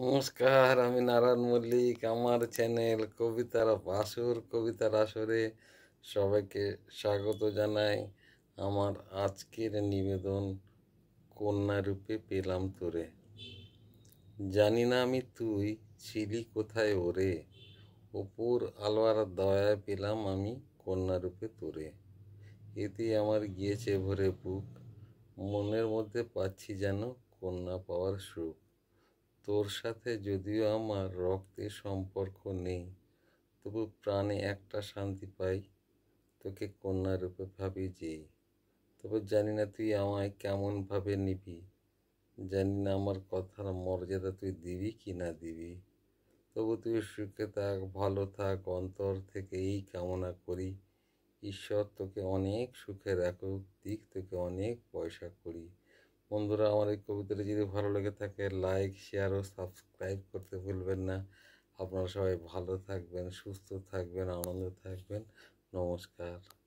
নমস্কার, আমি নারায়ণ মল্লিক। আমার চ্যানেল কবিতার আসরে সবাইকে স্বাগত জানাই। আমার আজকের নিবেদন, কন্যা রূপে পেলাম তোরে। জানি না আমি তুই ছিলি কোথায় ওরে, অপুর আলোয়ার দয়ায় পেলাম আমি কন্যা রূপে তোরে। এতে আমার গিয়েছে ভরে বুক, মনের মধ্যে পাচ্ছি যেন কন্যা পাওয়ার সুখ। তোর সাথে যদিও আমার রক্তের সম্পর্ক নেই, তবু প্রাণে একটা শান্তি পাই, তোকে কন্যা রূপে ভাবি যেই। তবে জানি না তুই আমায় কেমন ভাবে নিবি, জানি না আমার কথার মর্যাদা তুই দিবি কি না দিবি। তবু তুই সুখে থাক, ভালো থাক, অন্তর থেকে এই কামনা করি। ঈশ্বর তোকে অনেক সুখে রাখুক, দিক তোকে অনেক পয়সা করি। বন্ধুরা, আমার এই কবিতাটি যদি ভালো লেগে থাকে, লাইক, শেয়ার ও সাবস্ক্রাইব করতে ভুলবেন না। আপনারা সবাই ভালো থাকবেন, সুস্থ থাকবেন, আনন্দে থাকবেন। নমস্কার।